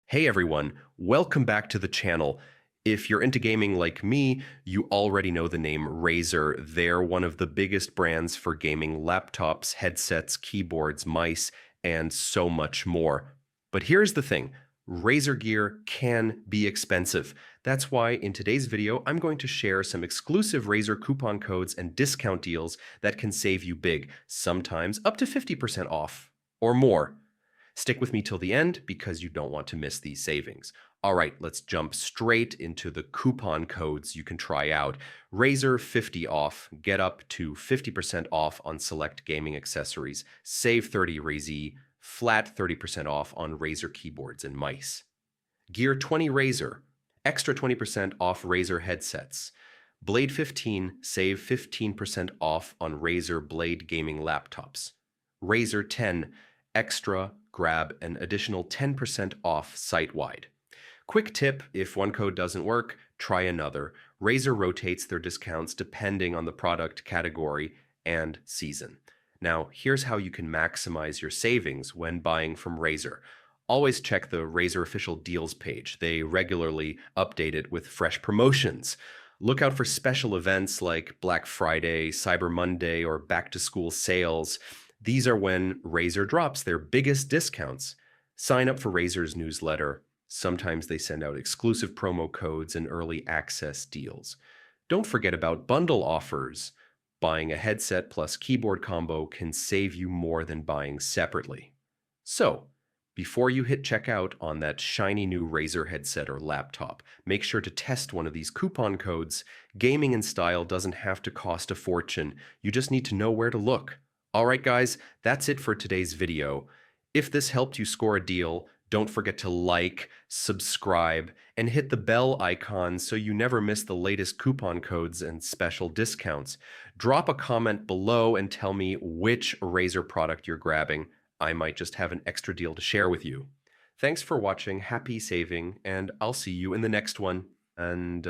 Hey everyone, welcome back to the channel. If you're into gaming like me, you already know the name Razer. They're one of the biggest brands for gaming laptops, headsets, keyboards, mice, and so much more. But here's the thing, Razer gear can be expensive. That's why in today's video, I'm going to share some exclusive Razer coupon codes and discount deals that can save you big, sometimes up to 50% off or more. Stick with me till the end because you don't want to miss these savings. All right, let's jump straight into the coupon codes you can try out. Razer 50 off, get up to 50% off on select gaming accessories. Save 30 Razer, flat 30% off on Razer keyboards and mice. Gear 20 Razer, extra 20% off Razer headsets. Blade 15, save 15% off on Razer Blade gaming laptops. Razer 10, extra, grab an additional 10% off site-wide. Quick tip, if one code doesn't work, try another. Razer rotates their discounts depending on the product category and season. Now, here's how you can maximize your savings when buying from Razer. Always check the Razer official deals page. They regularly update it with fresh promotions. Look out for special events like Black Friday, Cyber Monday, or back-to-school sales. These are when Razer drops their biggest discounts. Sign up for Razer's newsletter. Sometimes they send out exclusive promo codes and early access deals. Don't forget about bundle offers. Buying a headset plus keyboard combo can save you more than buying separately. So, before you hit checkout on that shiny new Razer headset or laptop, make sure to test one of these coupon codes. Gaming in style doesn't have to cost a fortune. You just need to know where to look. Alright guys, that's it for today's video. If this helped you score a deal, don't forget to like, subscribe, and hit the bell icon so you never miss the latest coupon codes and special discounts. Drop a comment below and tell me which Razer product you're grabbing. I might just have an extra deal to share with you. Thanks for watching, happy saving, and I'll see you in the next one. And